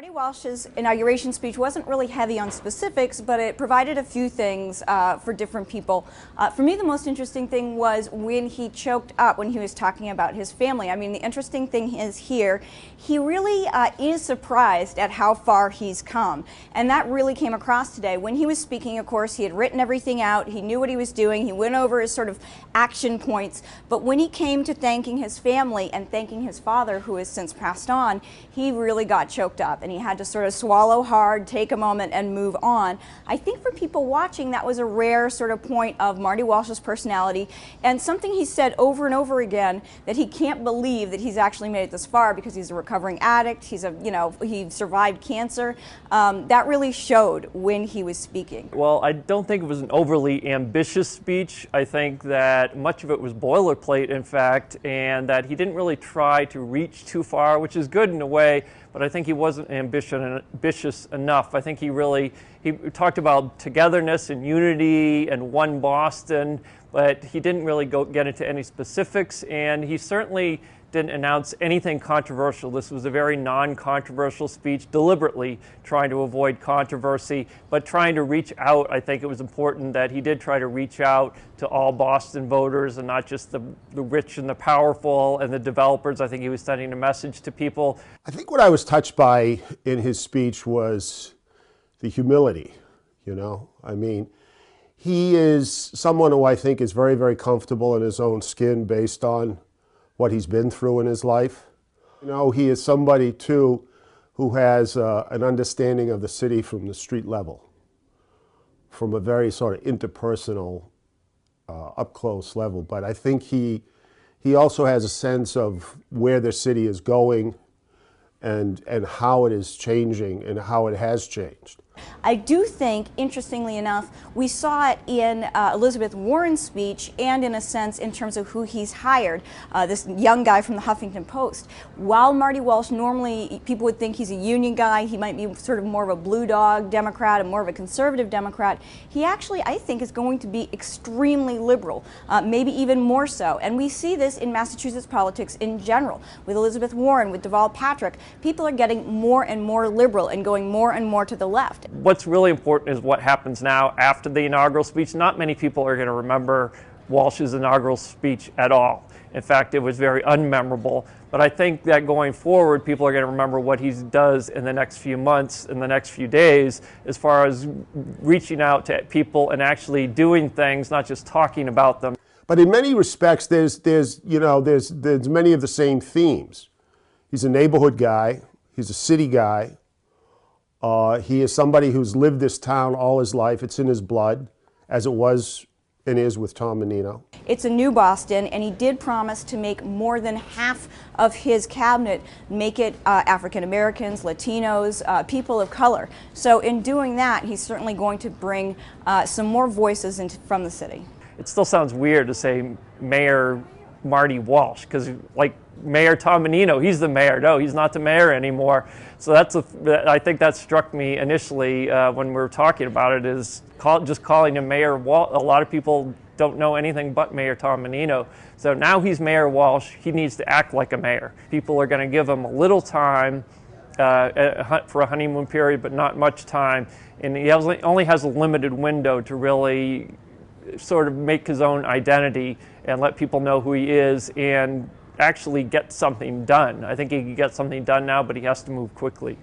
Marty Walsh's inauguration speech wasn't really heavy on specifics, but it provided a few things for different people. For me, the most interesting thing was when he choked up when he was talking about his family. I mean, the interesting thing is here, he really is surprised at how far he's come. And that really came across today. When he was speaking, of course, he had written everything out. He knew what he was doing. He went over his sort of action points. But when he came to thanking his family and thanking his father, who has since passed on, he really got choked up. And he had to sort of swallow hard, take a moment, and move on. I think for people watching, that was a rare sort of point of Marty Walsh's personality, and something he said over and over again, that he can't believe that he's actually made it this far because he's a recovering addict. He's he survived cancer. That really showed when he was speaking. Well, I don't think it was an overly ambitious speech. I think that much of it was boilerplate, in fact, and that he didn't really try to reach too far, which is good in a way, but I think he wasn't ambitious enough. I think he talked about togetherness and unity and one Boston, but he didn't really get into any specifics, and he certainly didn't announce anything controversial. This was a very non-controversial speech, deliberately trying to avoid controversy, but trying to reach out. I think it was important that he did try to reach out to all Boston voters and not just the rich and the powerful and the developers. I think he was sending a message to people. I think what I was touched by in his speech was the humility, I mean, he is someone who I think is very, very comfortable in his own skin based on what he's been through in his life. He is somebody, too, who has an understanding of the city from the street level, from a very sort of interpersonal, up-close level. But I think he also has a sense of where the city is going and how it is changing and how it has changed. I do think, interestingly enough, we saw it in Elizabeth Warren's speech and, in a sense, in terms of who he's hired, this young guy from the Huffington Post. While Marty Walsh, normally people would think he's a union guy, he might be sort of more of a blue dog Democrat and more of a conservative Democrat, he actually, I think, is going to be extremely liberal, maybe even more so. And we see this in Massachusetts politics in general, with Elizabeth Warren, with Deval Patrick. People are getting more and more liberal and going more and more to the left. What's really important is what happens now after the inaugural speech. Not many people are going to remember Walsh's inaugural speech at all. In fact, it was very unmemorable. But I think that going forward, people are going to remember what he does in the next few months, in the next few days, as far as reaching out to people and actually doing things, not just talking about them. But in many respects, there's many of the same themes. He's a neighborhood guy. He's a city guy. He is somebody who's lived this town all his life. It's in his blood, as it was and is with Tom Menino. It's a new Boston, and he did promise to make more than half of his cabinet make it African Americans, Latinos, people of color. So in doing that, he's certainly going to bring some more voices from the city. It still sounds weird to say Mayor Marty Walsh, because like Mayor Tom Menino, he's the mayor. No, he's not the mayor anymore. So I think that struck me initially when we were talking about it, is just calling him Mayor Walsh. A lot of people don't know anything but Mayor Tom Menino. So now he's Mayor Walsh. He needs to act like a mayor. People are going to give him a little time for a honeymoon period, but not much time. And he only has a limited window to really sort of make his own identity and let people know who he is and actually get something done. I think he can get something done now, but he has to move quickly.